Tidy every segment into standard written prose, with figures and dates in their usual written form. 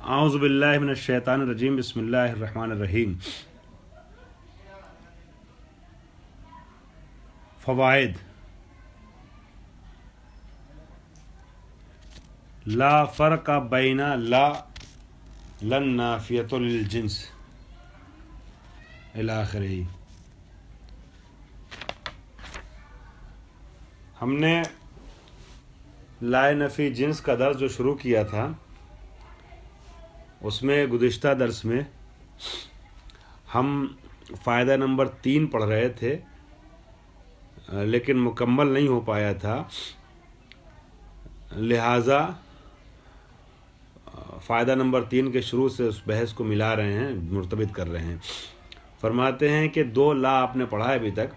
اعوذ باللہ من الشیطان الرجیم بسم اللہ الرحمن الرحیم۔ فوائد: لا فرق بین لا لن نافیۃ للجنس الی آخرہ۔ ہم نے لا نفی جنس کا درس جو شروع کیا تھا، اس میں گزشتہ درس میں ہم فائدہ نمبر 3 پڑھ رہے تھے، لیکن مکمل نہیں ہو پایا تھا، لہٰذا فائدہ نمبر 3 کے شروع سے اس بحث کو ملا رہے ہیں، مرتبط کر رہے ہیں۔ فرماتے ہیں کہ 2 لا آپ نے پڑھا ہے ابھی تک،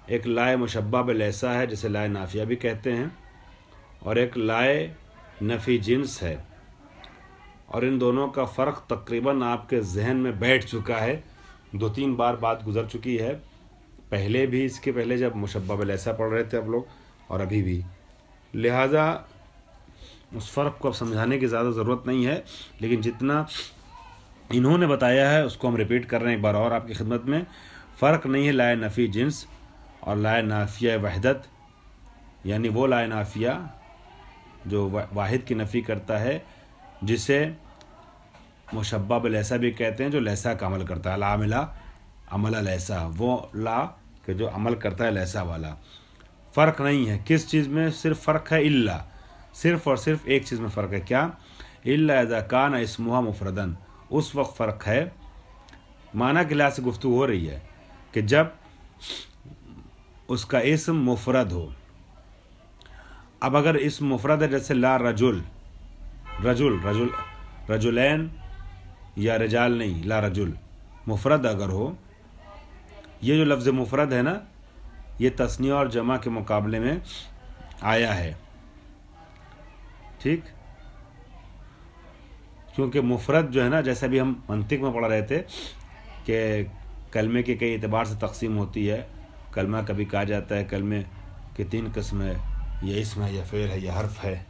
ایک لائے مشبہ بلیسا ہے جسے لائے نافیہ بھی کہتے ہیں، اور ایک لائے نفی جنس ہے، اور ان دونوں کا فرق تقریباً آپ کے ذہن میں بیٹھ چکا ہے، 2-3 بار بات گزر چکی ہے، پہلے بھی، اس کے پہلے جب مشبہ بلیسا پڑھ رہے تھے آپ لوگ، اور ابھی بھی، لہٰذا اس فرق کو اب سمجھانے کی زیادہ ضرورت نہیں ہے، لیکن جتنا انہوں نے بتایا ہے اس کو ہم ریپیٹ کر رہے ہیں ایک بار اور آپ کی خدمت میں۔ فرق نہیں ہے لائے نفی جنس اور لائے نافیہ وحدت، یعنی وہ لائے نافیہ جو واحد کی نفی کرتا ہے، جسے مشبہ بلیسا بھی کہتے ہیں، جو لیسا کا عمل کرتا ہے، العاملہ عمل لیسا، وہ لا کہ جو عمل کرتا ہے لیسا والا۔ فرق نہیں ہے کس چیز میں، صرف فرق ہے الا، صرف اور صرف ایک چیز میں فرق ہے، کیا؟ الا اذا کان اسمها مفردن، اس وقت فرق ہے، معنی کے لحاظ سے گفتگو ہو رہی ہے کہ جب اس کا اسم مفرد ہو۔ اب اگر اسم مفرد ہے، جیسے لا رجل، رجلین یا رجال نہیں، لا رجل مفرد اگر ہو، یہ جو لفظ مفرد ہے نا، یہ تثنیہ اور جمع کے مقابلے میں آیا ہے، ٹھیک؟ کیونکہ مفرد جو ہے نا، جیسے بھی ہم منطق میں پڑھ رہے تھے کہ کلمے کے کئی اعتبار سے تقسیم ہوتی ہے، کلمہ کبھی کہا جاتا ہے کلمے کے 3 قسم ہے، یا اسم ہے، یا فعل ہے، یا حرف ہے،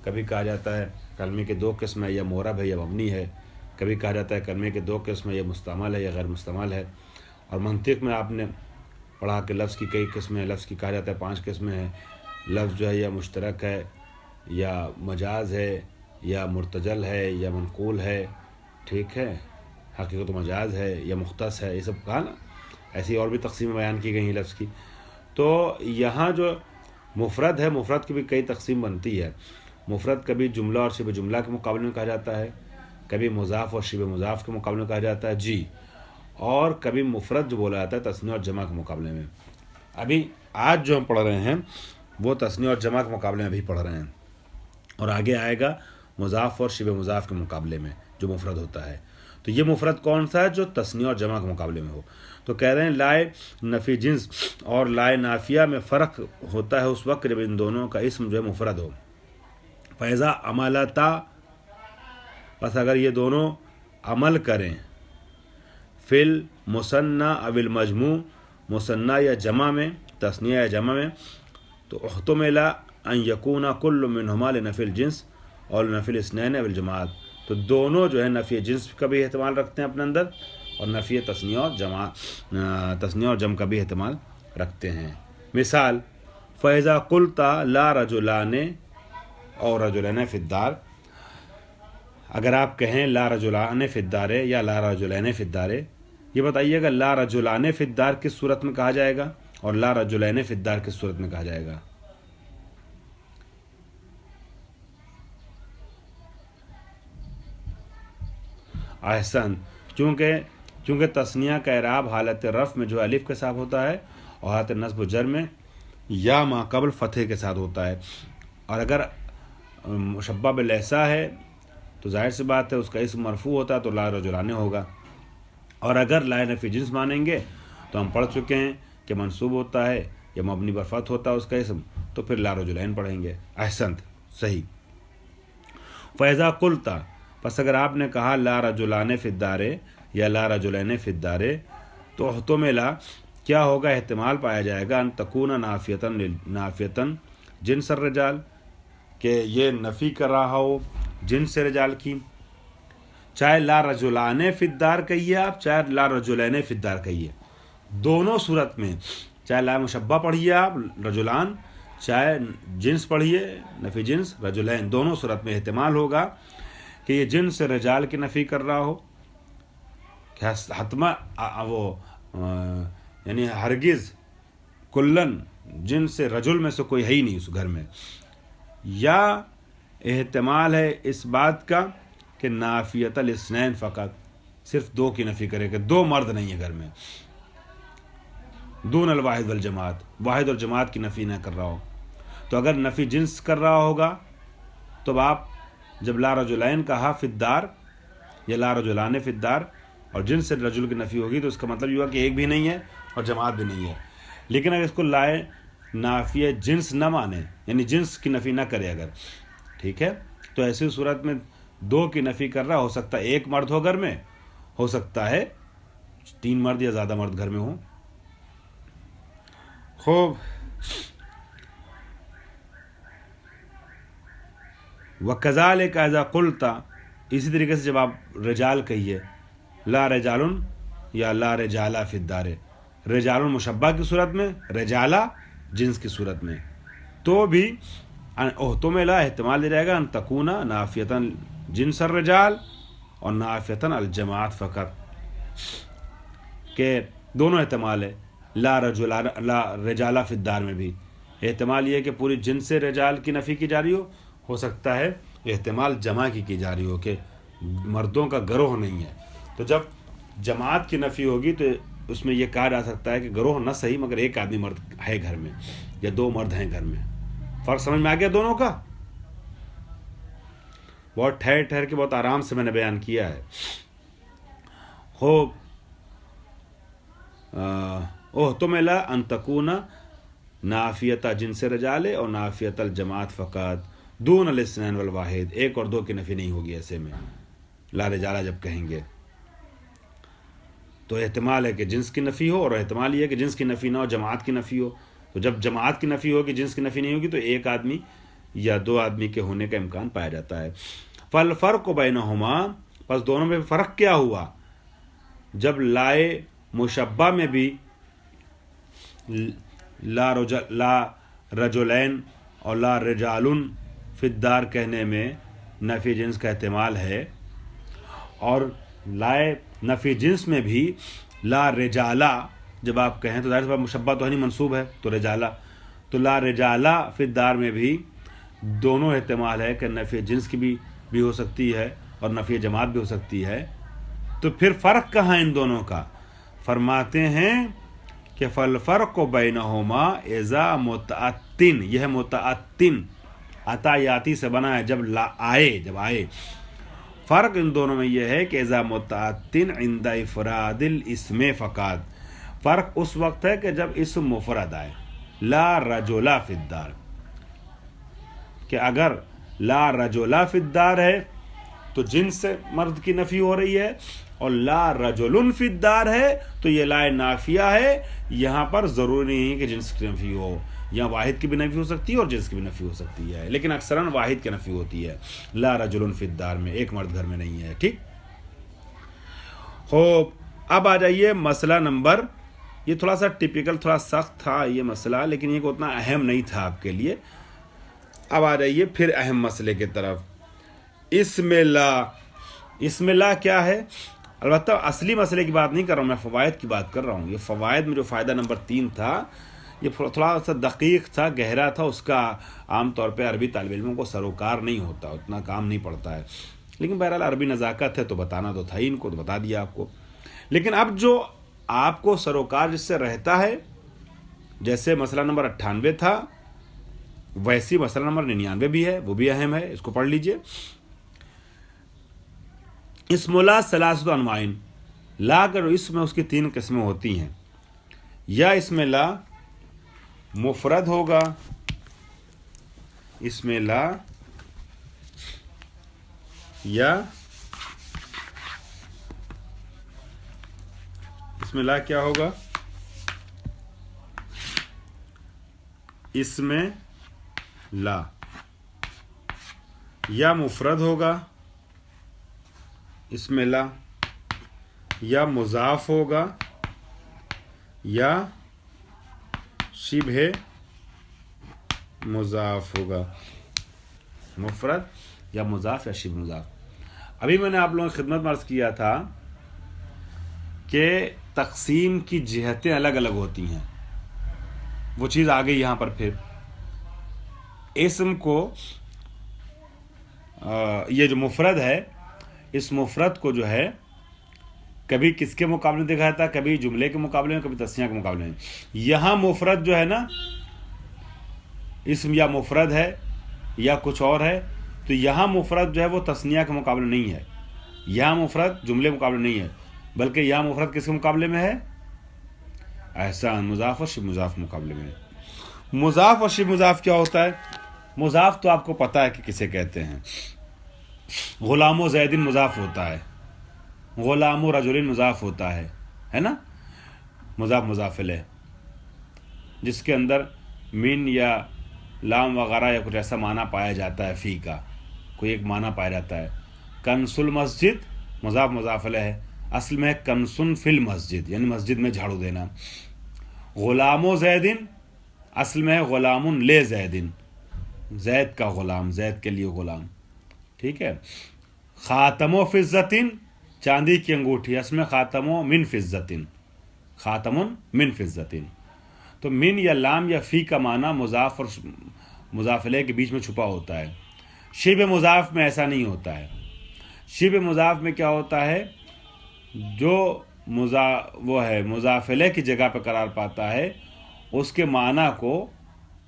کبھی کہا جاتا ہے کلمے کے 2 قسم ہے، یا معرب ہے یا مبنی ہے، کبھی کہا جاتا ہے کلمے کے 2 قسم ہے، یا مستعمل ہے یا غیر مستعمل ہے، اور منطق میں آپ نے پڑھا کہ لفظ کی کئی قسمیں ہیں، لفظ کی کہا جاتا ہے 5 قسمیں ہیں، لفظ جو ہے یا مشترک ہے، یا مجاز ہے، یا مرتجل ہے، یا منقول ہے، ٹھیک ہے، حقیقت و مجاز ہے، یا مختص ہے، یہ سب کہا نا، ایسی اور بھی تقسیمیں بیان کی گئی ہیں لفظ کی۔ تو یہاں جو مفرد ہے، مفرد کی بھی کئی تقسیم بنتی ہے۔ مفرد کبھی جملہ اور شبہ جملہ کے مقابلے میں کہا جاتا ہے، کبھی مضاف اور شبہ مضاف کے مقابلے میں کہا جاتا ہے، جی، اور کبھی مفرد جو بولا جاتا ہے تثنیہ اور جمع کے مقابلے میں۔ ابھی آج جو ہم پڑھ رہے ہیں وہ تثنیہ اور جمع کے مقابلے میں بھی پڑھ رہے ہیں، اور آگے آئے گا مضاف اور شبہ مضاف کے مقابلے میں جو مفرد ہوتا ہے۔ تو یہ مفرد کون سا ہے؟ جو تثنیہ اور جمع کے مقابلے میں ہو۔ تو کہہ رہے ہیں لائے نفی جنس اور لائے نافیہ میں فرق ہوتا ہے اس وقت جب ان دونوں کا اسم جو ہے مفرد ہو۔ فیضا عملتا، بس اگر یہ دونوں عمل کریں، فل مثنیٰ او المجموع، مثنیٰ یا جمع میں، تثنیہ یا جمع میں، تو احتمل ان یکون کل منہما لنفی الجنس اور لنفی الاثنین او الجماعت، تو دونوں جو ہے نفی جنس کا بھی احتمال رکھتے ہیں اپنے اندر، اور نفی تثنیہ اور جمع کا بھی احتمال رکھتے ہیں۔ مثال: فَإِذَا قُلْتَ لَا رَجُلَانِ اور رجلین فی الدار، اگر آپ کہیں لا رجلان فی الدار یا لا رجلین فی الدار، یہ بتائیے گا لا رجلان فی الدار کس صورت میں کہا جائے گا اور لا رجلین فی الدار کس صورت میں کہا جائے گا؟ احسن، کیونکہ تثنیہ کا اعراب حالت رفع میں جو الف کے ساتھ ہوتا ہے، اور حالت نصب و جر میں یا ما قبل فتح کے ساتھ ہوتا ہے، اور اگر مشبہ بلیسا ہے تو ظاہر سی بات ہے اس کا اسم مرفوع ہوتا ہے تو لا رجلان ہوگا، اور اگر لائے نفی جنس مانیں گے تو ہم پڑھ چکے ہیں کہ منصوب ہوتا ہے یا مبنی بر فتح ہوتا ہے اس کا اسم، تو پھر لا رجلین پڑھیں گے۔ احسنت، صحیح۔ فَإِذَا قُلْتَ، پس اگر آپ نے کہا لا رجلان فی الدار یا لا رجلین فی الدار، تو احتمل کیا ہوگا؟ احتمال پایا جائے گا ان تکون نافیتاً جنس الرجال، کہ یہ نفی کر رہا ہو جنس رجال کی، چاہے لا رجلان فی الدار کہیے آپ، چاہے لا رجلین فی الدار کہیے، دونوں صورت میں چاہے لا مشبہ پڑھیے آپ رجلان، چاہے جنس پڑھیے نفی جنس رجلین، دونوں صورت میں احتمال ہوگا کہ یہ جنس رجال کی نفی کر رہا ہو، کہ حتما وہ یعنی ہرگز کلن جنس رجل میں سے کوئی ہے ہی نہیں اس گھر میں، یا احتمال ہے اس بات کا کہ نافیۃ الاثنین فقط، صرف دو کی نفی کرے کہ دو مرد نہیں ہے گھر میں، دون الواحد والجماعت، واحد اور جماعت کی نفی نہ کر رہا ہو۔ تو اگر نفی جنس کر رہا ہوگا تو آپ جب لا رجلین کہا فی الدار یا لا رجلان فی الدار اور جنس سے رجل کی نفی ہوگی تو اس کا مطلب یہ ہوا کہ ایک بھی نہیں ہے اور جماعت بھی نہیں ہے۔ لیکن اگر اس کو لائے نافیہ جنس نہ مانے، یعنی جنس کی نفی نہ کرے اگر، ٹھیک ہے، تو ایسی صورت میں دو کی نفی کر رہا، ہو سکتا ہے ایک مرد ہو گھر میں، ہو سکتا ہے تین مرد یا زیادہ مرد گھر میں ہوں۔ خوب، وَكَذَلِكَ إِذَا قُلْتَ، اسی طریقے سے جب آپ رجال کہیے، لا رجال یا لا رجالہ فی الدار، رجال مشبہ کی صورت میں، رجالہ جنس کی صورت میں، تو بھی احتم لا احتمال دے جائے گا ان تکون نافیتاً جنس الرجال اور نافیتاً الجماعت فقط، کہ دونوں احتمال ہے، لا رجالہ فی الدار میں بھی احتمال یہ ہے کہ پوری جنس رجال کی نفی کی جا رہی ہو سکتا ہے احتمال جمع کی جا رہی ہو کہ مردوں کا گروہ نہیں ہے، تو جب جماعت کی نفی ہوگی تو اس میں یہ کہا جا سکتا ہے کہ گروہ نہ صحیح مگر ایک آدمی مرد ہے گھر میں یا دو مرد ہیں گھر میں۔ فرق سمجھ میں آ گیا دونوں کا؟ بہت ٹھہر ٹھہر کے بہت آرام سے میں نے بیان کیا ہے۔ خوب، احتم لا ان تکون نافیۃ جنس رجال اور نافیۃ الجماعت فقط دون الاثنین والواحد، ایک اور دو کی نفی نہیں ہوگی ایسے میں لا رجالہ جب کہیں گے تو احتمال ہے کہ جنس کی نفی ہو اور احتمال یہ ہے کہ جنس کی نفی نہ ہو جماعت کی نفی ہو، تو جب جماعت کی نفی ہوگی جنس کی نفی نہیں ہوگی تو ایک آدمی یا دو آدمی کے ہونے کا امکان پایا جاتا ہے۔ فالفرق بینہما، پس دونوں میں فرق کیا ہوا؟ جب لائے مشبہ میں بھی لا رجلین اور لا رجالن فی الدار کہنے میں نفی جنس کا احتمال ہے، اور لائے نفی جنس میں بھی لا رجالہ جب آپ کہیں تو ظاہر سی بات مشبہ تو نہیں منصوب ہے تو رجالہ، تو لا رجالہ فی الدار میں بھی دونوں احتمال ہے کہ نفی جنس کی بھی ہو سکتی ہے اور نفی جماعت بھی ہو سکتی ہے، تو پھر فرق کہاں ان دونوں کا؟ فرماتے ہیں کہ فالفرق بینہما اذا متعتن، یہ متعتن عطایاتی سے بنا ہے، جب آئے فرق ان دونوں میں یہ ہے کہ اذا متعتن عند افراد الاسم فقط، فرق اس وقت ہے کہ جب اسم مفرد آئے، لا رجل فی الدار، کہ اگر لا رجل فی الدار ہے تو جنس سے مرد کی نفی ہو رہی ہے، اور لا رجل فی الدار ہے تو یہ لا نافیہ ہے، یہاں پر ضروری نہیں ہے کہ جنس کی نفی ہو، یہاں واحد کی بھی نفی ہو سکتی ہے اور جنس کی بھی نفی ہو سکتی ہے، لیکن اکثراً واحد کی نفی ہوتی ہے، لا رجل فی الدار میں ایک مرد گھر میں نہیں ہے۔ ٹھیک، خوب، اب آ جائیے مسئلہ نمبر، یہ تھوڑا سا ٹپیکل، تھوڑا سخت تھا یہ مسئلہ، لیکن یہ اتنا اہم نہیں تھا آپ کے لیے۔ اب آ جائیے پھر اہم مسئلے کی طرف، اسم لا کیا ہے؟ البتہ اصلی مسئلے کی بات نہیں کر رہا ہوں، میں فوائد کی بات کر رہا ہوں۔ یہ فوائد میں جو فائدہ نمبر 3 تھا یہ تھوڑا سا دقیق تھا، گہرا تھا، اس کا عام طور پہ عربی طالب علموں کو سروکار نہیں ہوتا، اتنا کام نہیں پڑتا ہے، لیکن بہرحال عربی نزاکت ہے تو بتانا تو تھا ہی، ان کو تو بتا دیا آپ کو۔ لیکن اب جو آپ کو سروکار جس سے رہتا ہے، جیسے مسئلہ نمبر 98 تھا ویسی مسئلہ نمبر 99 بھی ہے، وہ بھی اہم ہے، اس کو پڑھ لیجئے۔ اسم لا ثلاثۃ انواع، لا کا جو اسم ہے اس کی 3 قسمیں ہوتی ہیں، یا اسم لا مفرد ہوگا، اسم لا یا اسم لا کیا ہوگا؟ اسم لا یا مفرد ہوگا اس میں لا یا مضاف ہوگا یا شبہ مضاف ہوگا، مفرد یا مضاف یا شبہ مضاف۔ ابھی میں نے آپ لوگوں کی خدمت میں عرض کیا تھا کہ تقسیم کی جہتیں الگ الگ ہوتی ہیں، وہ چیز آ گئی یہاں پر۔ پھر اسم کو یہ جو مفرد ہے، اس مفرد کو جو ہے کبھی کس کے مقابلے میں دکھایا تھا، کبھی جملے کے مقابلے میں، کبھی تسنیہ کے مقابلے میں۔ یہاں مفرد جو ہے نا، اسم یا مفرد ہے یا کچھ اور ہے، تو یہاں مفرد جو ہے وہ تسنیہ کے مقابلے نہیں ہے، یہاں مفرد جملے مقابلے نہیں ہے، بلکہ یہاں مفرد کس کے مقابلے میں ہے؟ احسان، مضاف اور شبہ مضاف مقابلے میں۔ مضاف اور شبہ مضاف کیا ہوتا ہے؟ مضاف تو آپ کو پتہ ہے کہ کسے کہتے ہیں۔ غلام و زید مضاف ہوتا ہے، غلام و رجل مضاف ہوتا ہے نا، مضاف مضاف الیہ، جس کے اندر من یا لام وغیرہ یا کچھ ایسا معنی پایا جاتا ہے، فی کا کوئی ایک معنی پایا جاتا ہے۔ کنس المسجد مضاف مضاف الیہ ہے، اصل میں کنسن فی المسجد، یعنی مسجد میں جھاڑو دینا۔ غلام و زیدن اصل میں غلام لے زیدن، زید کا غلام، زید کے لیے غلام، ٹھیک ہے۔ خاتم و فضتن چاندی کی انگوٹھی، اصل میں خاتم و من فضتن، خاتم من فضتن۔ تو من یا لام یا فی کا معنی مضاف اور مضاف الیہ کے بیچ میں چھپا ہوتا ہے۔ شبہ مضاف میں ایسا نہیں ہوتا ہے۔ شبہ مضاف میں کیا ہوتا ہے؟ جو وہ ہے مضاف الیہ کی جگہ پہ قرار پاتا ہے، اس کے معنی کو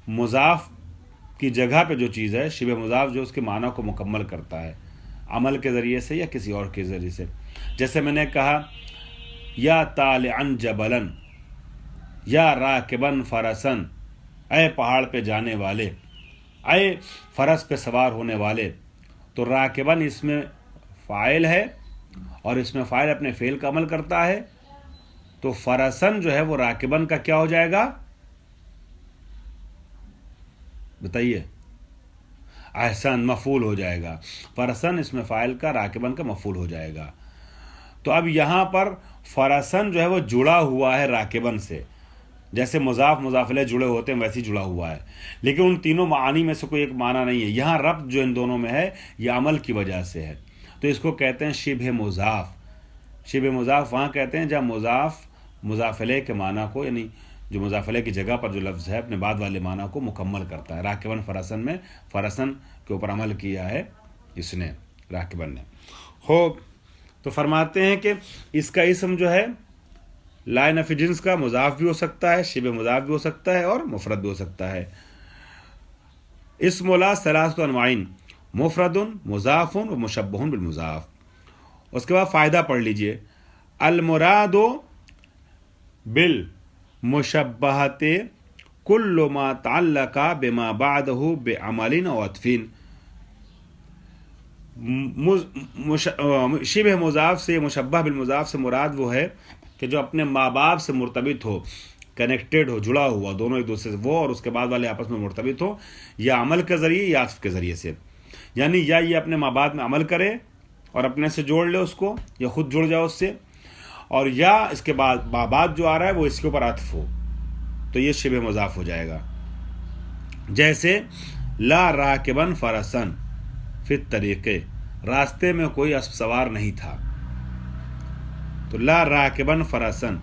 مضاف کی جگہ پہ جو چیز ہے، شبہ مضاف جو اس کے معنی کو مکمل کرتا ہے عمل کے ذریعے سے یا کسی اور کے ذریعے سے۔ جیسے میں نے کہا یا طالعن جبلن یا راکبن فرسن، اے پہاڑ پہ جانے والے، اے فرس پہ سوار ہونے والے، تو راکبن اس میں فاعل ہے اور اس میں فاعل اپنے فعل کا عمل کرتا ہے، تو فرسن جو ہے وہ راکبن کا کیا ہو جائے گا؟ بتائیے، احسن، مفعول ہو جائے گا۔ فرسن اس میں فاعل کا، راکبن کا مفعول ہو جائے گا۔ تو اب یہاں پر فرسن جو ہے وہ جڑا ہوا ہے راکبن سے، جیسے مضاف مضاف الیہ جڑے ہوتے ہیں ویسے جڑا ہوا ہے، لیکن ان تینوں معانی میں سے کوئی ایک معنی نہیں ہے۔ یہاں ربط جو ان دونوں میں ہے یہ عمل کی وجہ سے ہے، تو اس کو کہتے ہیں شبہ مضاف۔ شبہ مضاف وہاں کہتے ہیں جب مضاف مضاف الیہ کے معنی کو، یعنی جو مضاف الیہ کی جگہ پر جو لفظ ہے اپنے بعد والے معنی کو مکمل کرتا ہے۔ راکبن فرسن میں فرسن کے اوپر عمل کیا ہے اس نے، راکبن نے۔ خوب، تو فرماتے ہیں کہ اس کا اسم جو ہے لا نفی جنس کا مضاف بھی ہو سکتا ہے، شبہ مضاف بھی ہو سکتا ہے اور مفرد بھی ہو سکتا ہے۔ اسم لا ثلاثۃ انواع، مفرد، مضاف و مشبہ بالمضاف۔ اس کے بعد فائدہ پڑھ لیجئے، المراد بالمشبہۃ کل ما تعلق بما بعدہ بعمل و عطف۔ شبہ مضاف سے، مشبہ بالمضاف سے مراد وہ ہے کہ جو اپنے ماں باپ سے مرتبط ہو، کنیکٹڈ ہو، جڑا ہوا، دونوں ایک دوسرے سے، وہ اور اس کے بعد والے آپس میں مرتبط ہو، یا عمل کے ذریعے یا عطف کے ذریعے سے، یعنی یا یہ اپنے ماں باپ میں عمل کرے اور اپنے سے جوڑ لے اس کو، یا خود جڑ جائے اس سے، اور یا اس کے بعد ماں باپ جو آ رہا ہے وہ اس کے اوپر عطف ہو، تو یہ شبہ مضاف ہو جائے گا۔ جیسے لا راکبن فرسن فی الطریقے، راستے میں کوئی اسب سوار نہیں تھا، تو لا راکبن فرسن،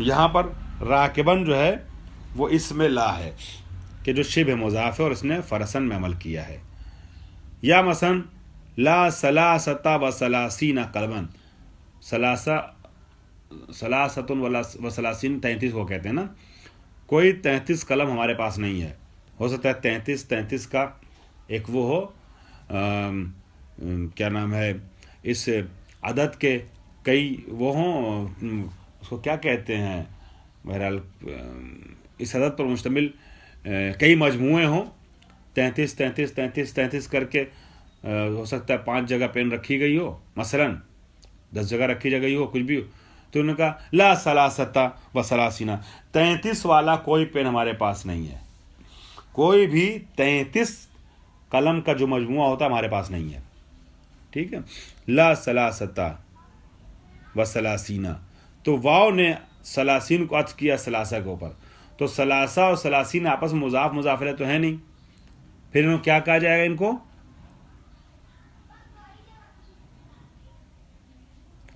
یہاں پر راکبن جو ہے وہ اسم لا ہے کہ جو شبہ مضاف ہے اور اس نے فرسن میں عمل کیا ہے۔ یا مثلا لا ثلاثۃ و ثلاثین قلما، ثلاثۃ و ثلاثین 33 کو کہتے ہیں نا، کوئی 33 قلم ہمارے پاس نہیں ہے۔ ہو سکتا ہے 33 کا ایک وہ ہو، کیا نام ہے، اس عدد کے کئی وہ ہوں، اس کو کیا کہتے ہیں، بہرحال اس عدد پر مشتمل کئی مجموعے ہوں، 33 کر کے ہو سکتا ہے 5 جگہ پین رکھی گئی ہو، مثلا 10 جگہ رکھی گئی ہو، کچھ بھی ہو، تو انہوں نے کہا لا ثلاثۃ و ثلاثین، 33 والا کوئی پین ہمارے پاس نہیں ہے، کوئی بھی 33 قلم کا جو مجموعہ ہوتا ہے ہمارے پاس نہیں ہے، ٹھیک ہے. لا سلاستا و سلاسینہ، تو واو نے سلاسین کو عطف کیا سلاسہ کے اوپر، تو سلاسہ اور سلاسین آپس میں مضاف مضاف الیہ تو ہے نہیں، پھر انہوں کیا کہا جائے گا ان کو؟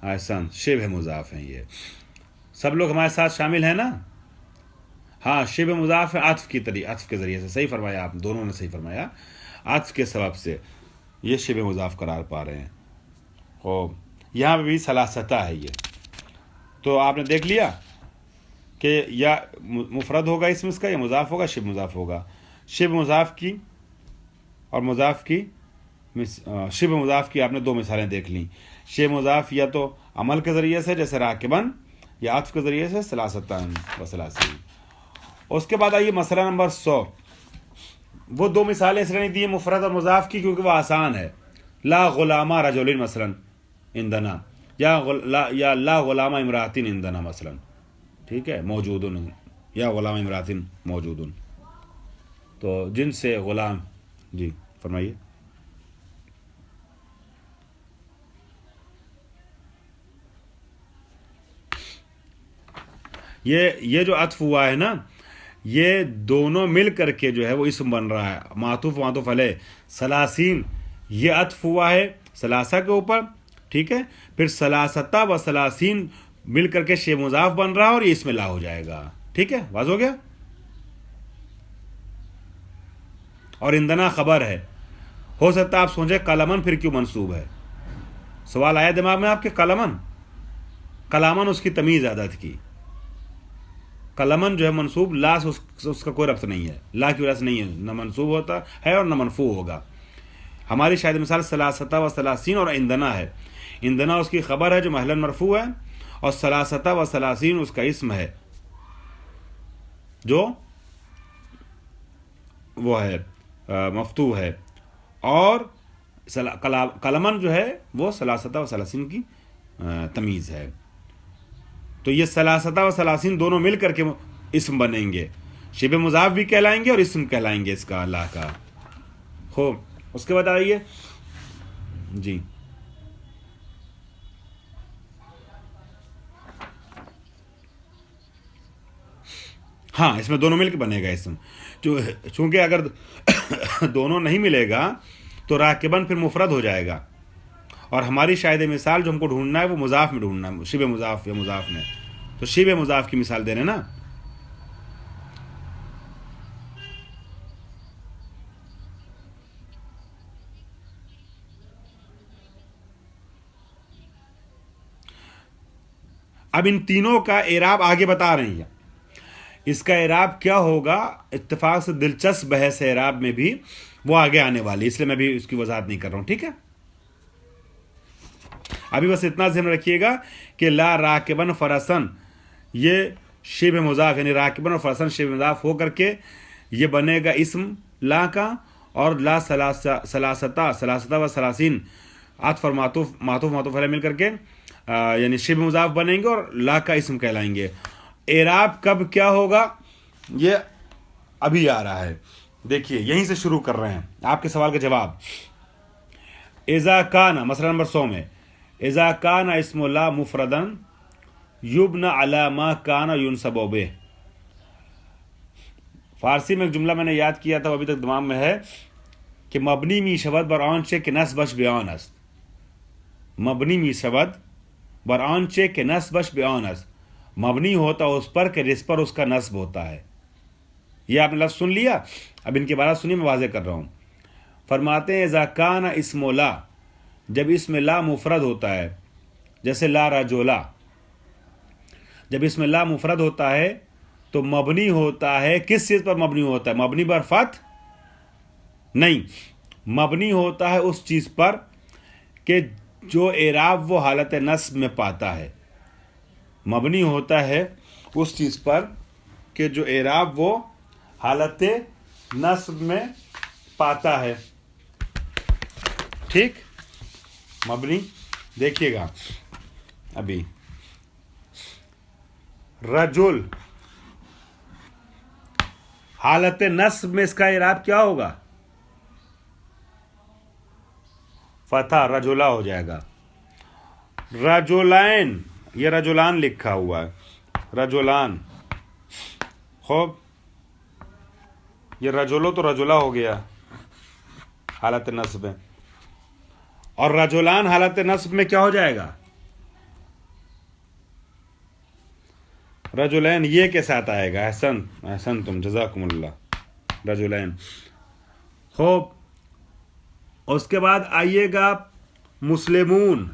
احسن، شبہ مضاف ہیں. یہ سب لوگ ہمارے ساتھ شامل ہیں نا؟ ہاں، شبہ مضاف ہے عطف کے ذریعے سے. صحیح فرمایا آپ دونوں نے، صحیح فرمایا. عطف کے سبب سے یہ شبہ مضاف قرار پا رہے ہیں. خوب، یہاں پہ بھی سلاستہ ہے یہ. تو آپ نے دیکھ لیا کہ یا مفرد ہوگا اسم اس کا، یا مضاف ہوگا، شبہ مضاف ہوگا. شبہ مضاف کی اور مضاف کی، شبہ مضاف کی آپ نے دو مثالیں دیکھ لیں. شبہ مضاف یا تو عمل کے ذریعے سے جیسے راکبن، یا عطف کے ذریعے سے سلاستان و سلاسین. اس کے بعد آئیے مسئلہ نمبر 100. وہ دو مثالیں اس لیے نہیں دی مفرد اور مضاف کی کیونکہ وہ آسان ہے. لا غلامہ رجلین مثلا عندنا، یا لا غلامہ امراتین عندنا مثلا. ٹھیک ہے، موجودن، یا غلام امراتین موجودن، تو جن سے غلام. جی فرمائیے. یہ جو عطف ہوا ہے نا، یہ دونوں مل کر کے جو ہے وہ اسم بن رہا ہے. معطوف معطوف علیہ سلاسین، یہ عطف ہوا ہے سلاسہ کے اوپر. ٹھیک ہے، پھر سلاستہ و سلاسین مل کر کے شبہ مضاف بن رہا ہے اور یہ اس میں لا ہو جائے گا. ٹھیک ہے، واضح ہو گیا. اور اندنا خبر ہے. ہو سکتا ہے آپ سوچیں قلمن پھر کیوں منصوب ہے؟ سوال آیا دماغ میں آپ کے؟ قلمن اس کی تمیز عادت کی. قلمن جو ہے منصوب، لا سے اس کا کوئی ربط نہیں ہے، لا کی وجہ سے نہیں ہے، نہ منصوب ہوتا ہے اور نہ مرفوع ہوگا. ہماری شاید مثال سلاستہ و سلاسین اور اندنا ہے. اندنا اس کی خبر ہے جو محلاً مرفوع ہے، اور سلاستہ و سلاسین اس کا اسم ہے جو وہ ہے مفتوح ہے. اور قلمن جو ہے وہ سلاستہ و سلاسین کی تمیز ہے. تو یہ سلاستہ و سلاسین دونوں مل کر کے اسم بنیں گے، شبہ مضاف بھی کہلائیں گے اور اسم کہلائیں گے اس کا، اللہ کا. خوب، اس کے بعد آئیے. جی ہاں، اس میں دونوں مل کے بنے گا اسم. چونکہ اگر دونوں نہیں ملے گا تو راکبن پھر مفرد ہو جائے گا، اور ہماری شاہد مثال جو ہم کو ڈھونڈنا ہے وہ مضاف میں ڈھونڈنا ہے، شبہ مضاف یا مضاف میں. تو شبہ مضاف کی مثال دے رہے نا. اب ان تینوں کا اعراب آگے بتا رہے ہیں. اس کا اعراب کیا ہوگا اتفاق سے دلچسپ بحث اعراب میں بھی وہ آگے آنے والی، اس لیے میں بھی اس کی وضاحت نہیں کر رہا ہوں. ٹھیک ہے، ابھی بس اتنا ذہن رکھیے گا کہ لا راکبن فرسن یہ شبہ مضاف، یعنی راکبن اور فرسن شبہ مضاف ہو کر کے یہ بنے گا اسم لا کا. اور لا سلاستہ و سلاسین عطف اور معطوف علیہ مل کر کے یعنی شبہ مضاف بنیں گے اور لا کا اسم کہلائیں گے. اعراب کب کیا ہوگا یہ ابھی آ رہا ہے. دیکھیے یہیں سے شروع کر رہے ہیں آپ کے سوال کا جواب. اذا کان، مسئلہ نمبر 100 میں، اذا کان اسم لا مفردن یبنى علی ما کان ینصب بہ. فارسی میں ایک جملہ میں نے یاد کیا تھا، ابھی تک دماغ میں ہے، کہ مبنی می شود بر آنچه که نسبش به آن است. مبنی می شود بر آنچه که نسبش به آن است، مبنی ہوتا اس پر کہ جس پر اس کا نصب ہوتا ہے. یہ آپ نے لفظ سن لیا. اب ان کے بارے سنیے، میں واضح کر رہا ہوں. فرماتے ہیں اذا کان اسم لا، جب اسم لا مفرد ہوتا ہے، جیسے لا رجلا، جب اسم لا مفرد ہوتا ہے تو مبنی ہوتا ہے کس چیز پر؟ مبنی ہوتا ہے مبنی بر فتح نہیں، مبنی ہوتا ہے اس چیز پر کہ جو اعراب وہ حالت نصب میں پاتا ہے. مبنی ہوتا ہے اس چیز پر کہ جو اعراب وہ حالت نصب میں پاتا ہے. ٹھیک، مبنی دیکھیے گا ابھی. رجل حالت نصب میں اس کا اعراب کیا ہوگا؟ فتح رجلا ہو جائے گا. رجلین یہ رجلان لکھا ہوا ہے رجلان. خوب یہ رجلو تو رجلا ہو گیا حالت نصب میں, اور رجلان حالت نصب میں کیا ہو جائے گا؟ رجلین یہ کے ساتھ آئے گا. احسن تم جزاکم اللہ. رجلین. خوب اس کے بعد آئیے گا مسلمون.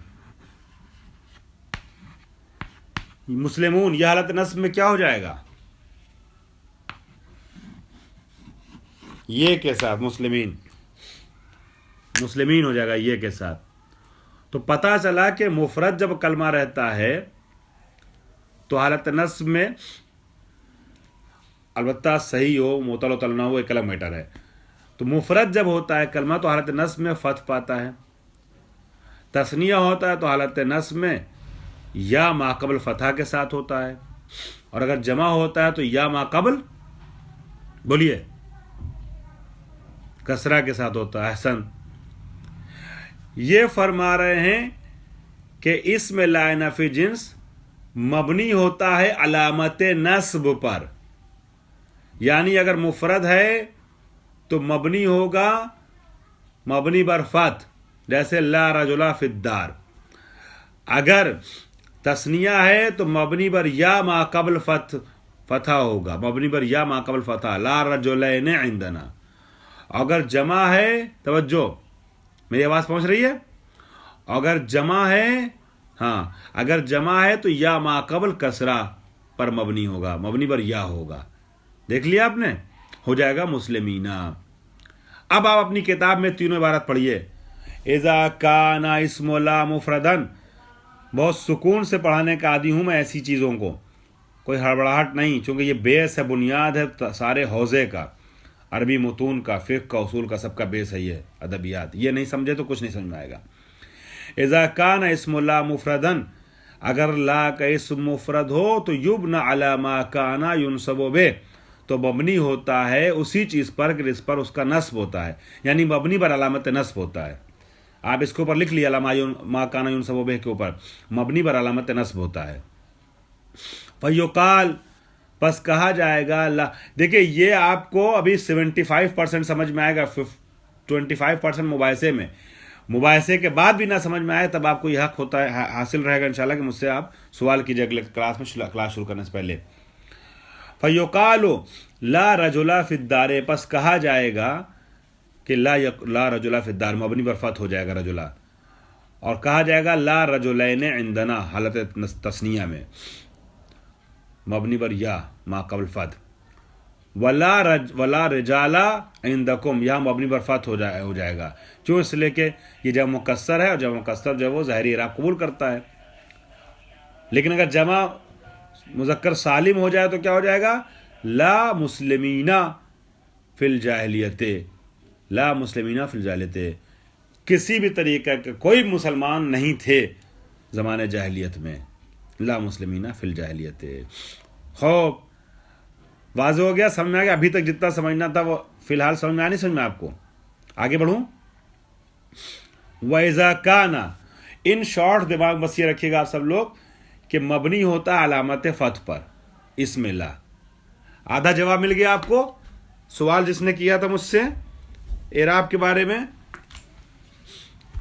مسلمون یہ حالت نصب میں کیا ہو جائے گا؟ یہ کے ساتھ مسلمین. مسلمین ہو جائے گا یہ کے ساتھ. تو پتہ چلا کہ مفرد جب کلمہ رہتا ہے تو حالت نصب میں البتہ صحیح ہو معتل و تل نہ ہو ایک الگ میٹر ہے. تو مفرد جب ہوتا ہے کلمہ تو حالت نصب میں فتح پاتا ہے. تثنیہ ہوتا ہے تو حالت نصب میں یا ما قبل فتح کے ساتھ ہوتا ہے, اور اگر جمع ہوتا ہے تو یا ما قبل بولیے کسرہ کے ساتھ ہوتا ہے. احسن. یہ فرما رہے ہیں کہ اسم لا نفی جنس مبنی ہوتا ہے علامت نصب پر, یعنی اگر مفرد ہے تو مبنی ہوگا مبنی بر فتح, جیسے لا رجلا فی الدار. اگر تثنیہ ہے تو مبنی بر یا ما قبل فتح ہوگا, مبنی بر یا ما قبل فتح لا رجلین عندنا. اگر جمع ہے, توجہ میری آواز پہنچ رہی ہے, اگر جمع ہے ہاں اگر جمع ہے تو یا ما قبل کسرہ پر مبنی ہوگا, مبنی پر یا ہوگا. دیکھ لیا آپ نے, ہو جائے گا مسلمینہ. اب آپ اپنی کتاب میں تینوں عبارت پڑھیے. اذا کان اسم لا مفردن. بہت سکون سے پڑھانے کا عادی ہوں میں ایسی چیزوں کو, کوئی ہڑبڑاہٹ نہیں, چونکہ یہ بیس ہے, بنیاد ہے سارے حوزے کا, عربی متون کا, فقہ کا, اصول کا, سب کا بیس ہے یہ ادبیات. یہ نہیں سمجھے تو کچھ نہیں سمجھ میں آئے گا. اذا کان اسم لا مفردن, اگر لا کا اسم مفرد ہو تو یبنى علی ما کان ینصب بہ, تو مبنی ہوتا ہے اسی چیز پر کہ اس پر اس کا نصب ہوتا ہے, یعنی مبنی پر علامت نصب ہوتا ہے. آپ اس کے اوپر لکھ لیے ما کان ینصب بہ کے اوپر مبنی پر علامت نصب ہوتا ہے. فیقال پس کہا جائے گا لا. دیکھیں یہ آپ کو ابھی 75% سمجھ میں آئے گا, 25% مباحثے کے بعد بھی نہ سمجھ میں آئے تب آپ کو یہ حق ہوتا ہے حاصل رہے گا انشاءاللہ کہ مجھ سے آپ سوال کیجئے اگلے کلاس میں, کلاس شروع کرنے سے پہلے. فیقال لا رجلا فی الدار, پس کہا جائے گا کہ لا رجلا فی الدار مبنی پر فتح ہو جائے گا رجلا, اور کہا جائے گا لا رجلین عندنا حالت تثنیہ میں مبنی پر یا ما قبل فتح. ولا رجالا عندکم, یہاں مبنی پر فتح ہو جائے گا, کیوں؟ اس لیے کہ یہ جمع مکسر ہے, اور جمع مکسر جو ہے وہ ظاہری اعراب قبول کرتا ہے. لیکن اگر جمع مذکر سالم ہو جائے تو کیا ہو جائے گا؟ لا مسلمین فی الجاہلیت, لا مسلمین فی الجاہلیت, کسی بھی طریقے کا کوئی مسلمان نہیں تھے زمانے جاہلیت میں, لا مسلمین فی الجاہلیت. خوب واضح ہو گیا, سمجھ میں آ گیا؟ ابھی تک جتنا سمجھنا تھا وہ فی الحال سمجھ میں آ نہیں سمجھ میں آپ کو؟ آگے بڑھوں. وَإِذَا كَانَ, ان شارٹ دماغ بس یہ رکھیے گا آپ سب لوگ کہ مبنی ہوتا علامت فتح پر اسم لا. آدھا جواب مل گیا آپ کو. سوال جس نے کیا تھا مجھ سے اعراب کے بارے میں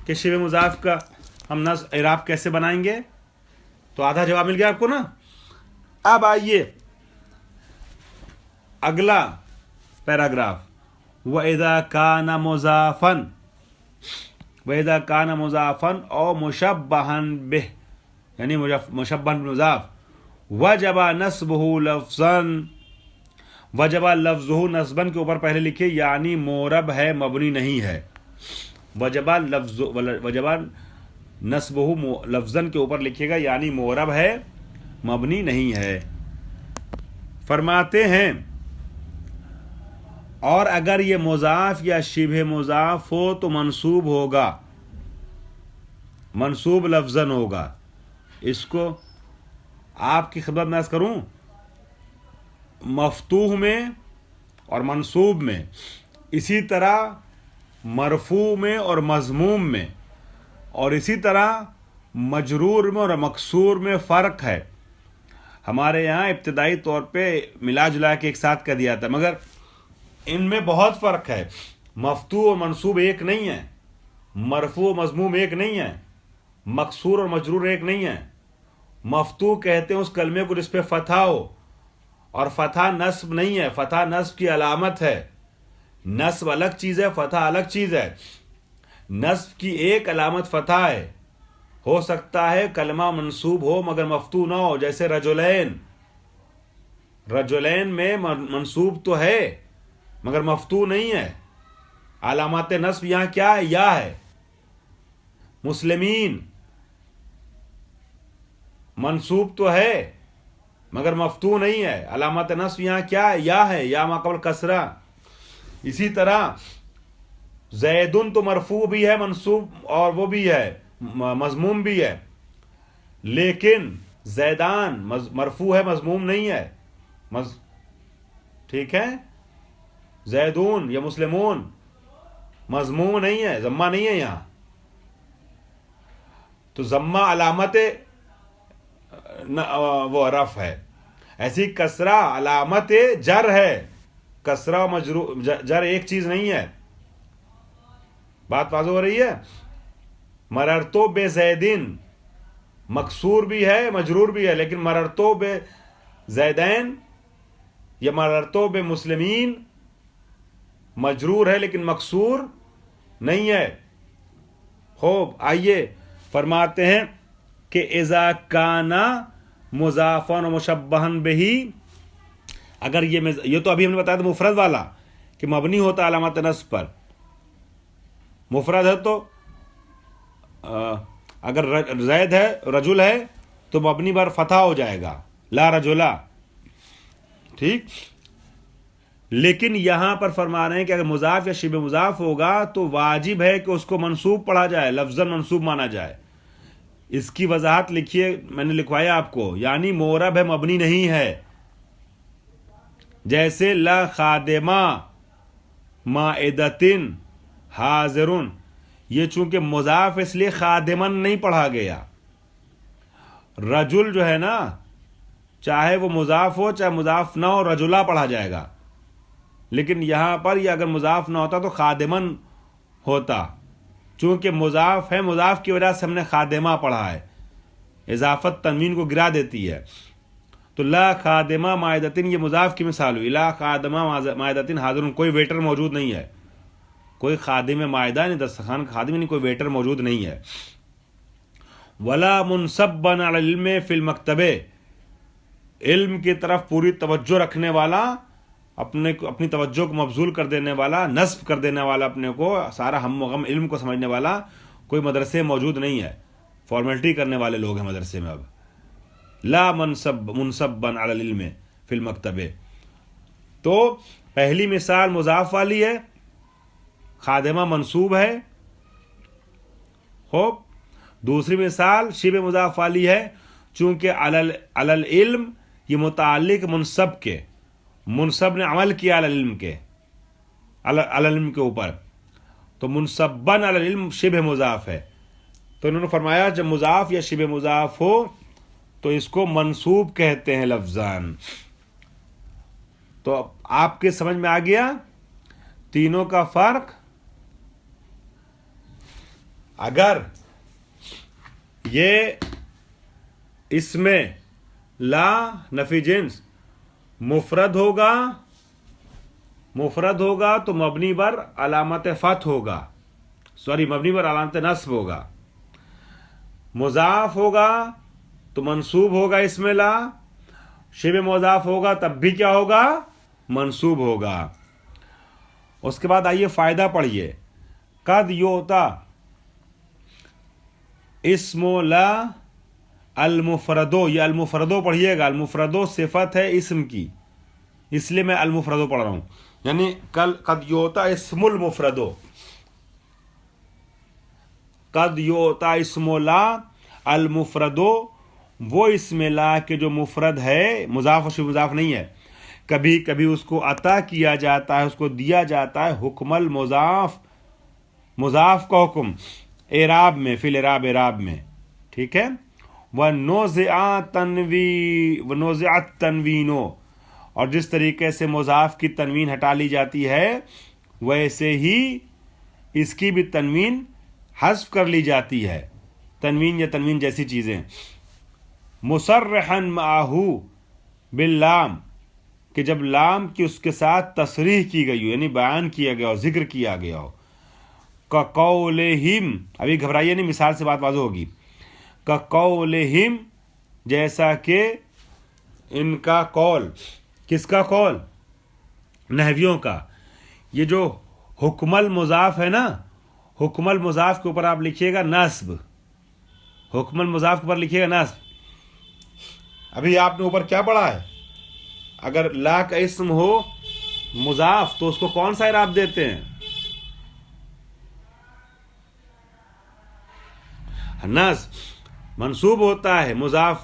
کہ شبہ مضاف کا ہم اعراب کیسے بنائیں گے, تو آدھا جواب مل گیا آپ کو نا. اب آئیے اگلا پیراگراف. وَإِذَا كَانَ مُضَافًا, وَإِذَا كَانَ مُضَافًا او مشبہن بہ, یعنی مشبہن مضاف, وجب نصبہ لفظاً, وجب لفظہ نصباً کے اوپر پہلے لکھے یعنی مورب ہے مبنی نہیں ہے. وجب نصبہ لفظاً کے اوپر لکھے گا یعنی مورب ہے مبنی نہیں ہے. فرماتے ہیں اور اگر یہ مضاف یا شبہ مضاف ہو تو منصوب ہوگا, منصوب لفظاً ہوگا. اس کو آپ کی خدمت میں عرض کروں, مفتوح میں اور منصوب میں, اسی طرح مرفوع میں اور مضموم میں اور اسی طرح مجرور میں اور مکسور میں فرق ہے. ہمارے یہاں ابتدائی طور پہ ملا جلا کے ایک ساتھ کر دیا تھا، مگر ان میں بہت فرق ہے. مفتوح اور منصوب ایک نہیں ہے، مرفوع و مضموم ایک نہیں ہے، مکسور اور مجرور ایک نہیں ہے. مفتوح کہتے ہیں اس کلمے کو جس پہ فتح ہو، اور فتح نصب نہیں ہے، فتح نصب کی علامت ہے. نصب الگ چیز ہے، فتح الگ چیز ہے. نصب کی ایک علامت فتح ہے. ہو سکتا ہے کلمہ منصوب ہو مگر مفتوح نہ ہو، جیسے رجلین. رجلین میں منصوب تو ہے مگر مفتوح نہیں ہے. علامات نصب یہاں کیا ہے؟ یا ہے. مسلمین منصوب تو ہے مگر مفتوح نہیں ہے. علامات نصب یہاں کیا ہے؟ یا ہے، یا ما قبل کسرہ. اسی طرح زیدن تو مرفوع بھی ہے، منصوب اور وہ بھی ہے، مضموم بھی ہے، لیکن زیدان مرفوع ہے، مضموم نہیں ہے. ٹھیک ہے، زیدون یا مسلمون مضموم نہیں ہے، ضمہ نہیں ہے یہاں. تو ضمہ علامت وہ رف ہے. ایسی کسرہ علامت جر ہے. کسرہ مجرور جر ایک چیز نہیں ہے. بات واضح ہو رہی ہے؟ مررتو بے زیدین مکسور بھی ہے، مجرور بھی ہے، لیکن مررتو بے زیدین یا مررتو بے مسلمین مجرور ہے لیکن مکسور نہیں ہے. خوب، آئیے فرماتے ہیں کہ اذا کانا مضافا و مشبہا بہ، اگر یہ تو ابھی ہم نے بتایا تھا مفرد والا کہ مبنی ہوتا علامات نصب پر. مفرد ہے تو اگر زید ہے، رجل ہے، تو مبنی بر فتح ہو جائے گا، لا رجلا. ٹھیک، لیکن یہاں پر فرما رہے ہیں کہ اگر مضاف یا شبہ مضاف ہوگا تو واجب ہے کہ اس کو منصوب پڑھا جائے، لفظاً منصوب مانا جائے. اس کی وضاحت لکھیے، میں نے لکھوایا آپ کو، یعنی مورب ہے، مبنی نہیں ہے. جیسے لا خادمہ مائدتن حاضرن، یہ چونکہ مضاف اس لیے خادمن نہیں پڑھا گیا. رجل جو ہے نا، چاہے وہ مضاف ہو چاہے مضاف نہ ہو، رجلا پڑھا جائے گا. لیکن یہاں پر یہ اگر مضاف نہ ہوتا تو خادمن ہوتا. چونکہ مضاف ہے، مضاف کی وجہ سے ہم نے خادمہ پڑھا ہے. اضافت تنوین کو گرا دیتی ہے. تو لا خادمہ مائدتن یہ مضاف کی مثال ہوئی. لا خادمہ مائدتن حاضر، کوئی ویٹر موجود نہیں ہے، کوئی خادم مائدہ نہیں، دسترخوان کا خادم نہیں، کوئی ویٹر موجود نہیں ہے. ولا منصبا علی العلم فی المکتب، علم کی طرف پوری توجہ رکھنے والا، اپنی توجہ کو مبذول کر دینے والا، نصب کر دینے والا، اپنے کو سارا ہم و غم علم کو سمجھنے والا کوئی مدرسے موجود نہیں ہے. فارمیلٹی کرنے والے لوگ ہیں مدرسے میں. اب لا منصبا علی العلم فی المکتب، تو پہلی مثال مضاف والی ہے، خادمہ منصوب ہے. خوب، دوسری مثال شبہ مضاف والی ہے، چونکہ علی العلم یہ متعلق منصب کے، منصب نے عمل کیا علی العلم کے، علی العلم کے اوپر، تو منصبا علی العلم شبہ مضاف ہے. تو انہوں نے فرمایا جب مضاف یا شبہ مضاف ہو تو اس کو منصوب کہتے ہیں لفظاً. تو آپ کے سمجھ میں آ گیا تینوں کا فرق. اگر یہ اس میں لا نفی جنس مفرد ہوگا تو مبنی بر علامت فتح ہوگا، مبنی بر علامت نصب ہوگا. مضاف ہوگا تو منصوب ہوگا اس میں لا. شبہ مضاف ہوگا تب بھی کیا ہوگا؟ منصوب ہوگا. اس کے بعد آئیے فائدہ پڑھیے. قد یوتا اسم لا المفردو، یہ المفردو پڑھیے گا. المفردو صفت ہے اسم کی، اس لیے میں المفردو پڑھ رہا ہوں. یعنی قد یوتا اسم المفردو، قد یوتا اسم لا المفردو، وہ اسم لا کے جو مفرد ہے، مضاف و شبہ مضاف نہیں ہے، کبھی کبھی اس کو عطا کیا جاتا ہے، اس کو دیا جاتا ہے حکم المضاف، مضاف کا حکم. اعراب میں، فی الاعراب اعراب میں، ٹھیک ہے. وَنُزِعَ وَنُزِعَتْ تَنْوِینُ، اور جس طریقے سے مضاف کی تنوین ہٹا لی جاتی ہے ویسے ہی اس کی بھی تنوین حذف کر لی جاتی ہے. تنوین یا تنوین جیسی چیزیں. مُصَرِّحًا مَعَهُ باللام، کہ جب لام کی اس کے ساتھ تصریح کی گئی ہو، یعنی بیان کیا گیا ہو، ذکر کیا گیا ہو. کَقَوْلِهِمْ، ابھی گھبرائیے نہیں، مثال سے بات واضح ہوگی. کَقَوْلِهِمْ، جیسا کہ ان کا قول. کس کا قول؟ نحویوں کا. یہ جو حکم المضاف ہے نا، حکم المضاف کے اوپر آپ لکھیے گا نصب. حکم المضاف کے اوپر لکھیے گا نصب. ابھی آپ نے اوپر کیا پڑھا ہے؟ اگر لا کا اسم ہو مضاف تو اس کو کون سا اعراب دیتے ہیں؟ نصب. منصوب ہوتا ہے مضاف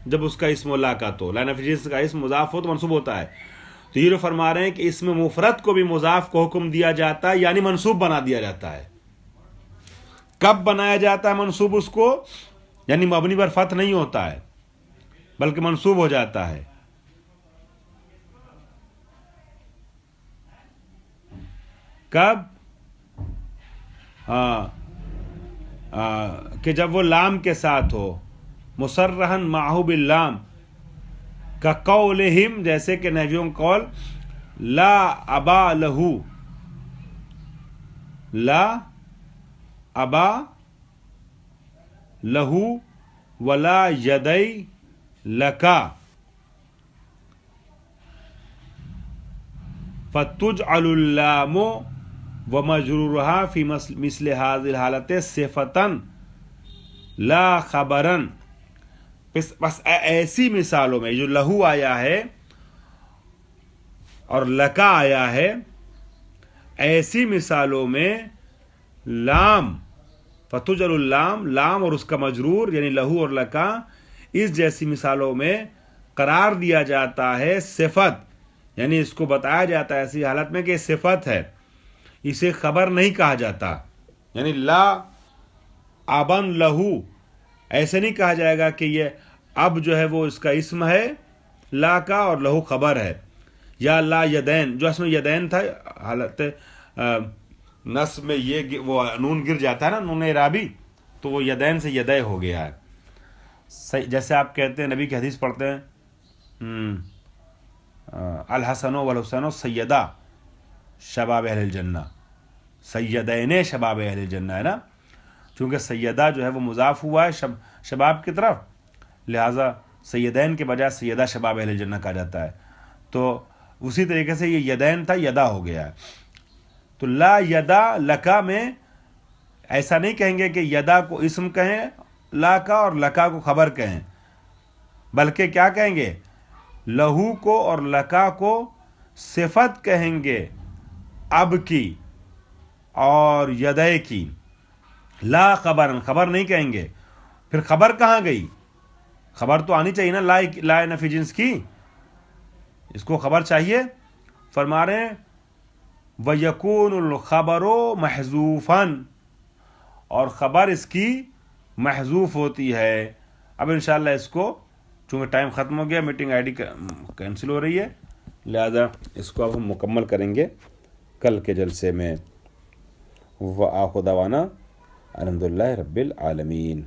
جب اس کا اسم لا کا، تو لا نفی جنس کا اسم مضاف ہو تو منصوب ہوتا ہے. تو یہ جو فرما رہے ہیں کہ اس میں مفرد کو بھی مضاف کو حکم دیا جاتا ہے، یعنی منصوب بنا دیا جاتا ہے. کب بنایا جاتا ہے منصوب اس کو؟ یعنی مبنی پر فتح نہیں ہوتا ہے بلکہ منصوب ہو جاتا ہے. کب؟ کہ جب وہ لام کے ساتھ ہو. مصرحًا معہ باللام، کا قولہم، جیسے کہ نحویوں کا قول لا ابا لہو، لا ابا لہو ولا یدی لکا فتجعل اللام ومجرورها فی مثل هذه الحالت صفتاً لا خبراً. بس ایسی مثالوں میں جو لہو آیا ہے اور لکا آیا ہے، ایسی مثالوں میں لام، فتجعل اللام، لام اور اس کا مجرور یعنی لہو اور لکا، اس جیسی مثالوں میں قرار دیا جاتا ہے صفت. یعنی اس کو بتایا جاتا ہے ایسی حالت میں کہ صفت ہے، اسے خبر نہیں کہا جاتا. یعنی لا ابن لہو، ایسے نہیں کہا جائے گا کہ یہ اب جو ہے وہ اس کا اسم ہے لا کا اور لہو خبر ہے. یا لا یدین، جو اسم یدین تھا حالت نصب میں یہ وہ نون گر جاتا ہے نا، نون اعرابی، تو وہ یدین سے یدے ہو گیا ہے. جیسے آپ کہتے ہیں، نبی کی حدیث پڑھتے ہیں الحسن والحسین سیدہ شباب اہل الجنہ، سیدین شباب اہل الجنہ ہے نا. چونکہ سیدہ جو ہے وہ مضاف ہوا ہے شباب کی طرف، لہٰذا سیدین کے بجائے سیدہ شباب اہل الجنہ کہا جاتا ہے. تو اسی طریقے سے یہ یدین تھا، یدا ہو گیا ہے. تو لا یدا لکا میں ایسا نہیں کہیں گے کہ یدا کو اسم کہیں لا کا اور لکا کو خبر کہیں، بلکہ کیا کہیں گے؟ لہو کو اور لکا کو صفت کہیں گے اب کی اور یدے کی. لا خبر، خبر نہیں کہیں گے. پھر خبر کہاں گئی؟ خبر تو آنی چاہیے نا، لا نفی جنس کی، اس کو خبر چاہیے. فرما رہے ہیں وَيَكُونُ الْخَبَرُ مَحْذُوفًا، اور خبر اس کی محذوف ہوتی ہے. اب انشاءاللہ اس کو، چونکہ ٹائم ختم ہو گیا، میٹنگ آئی ڈی کینسل ہو رہی ہے، لہذا اس کو اب ہم مکمل کریں گے کل کے جلسے میں. وآخر دعوانا الحمدللہ رب العالمین.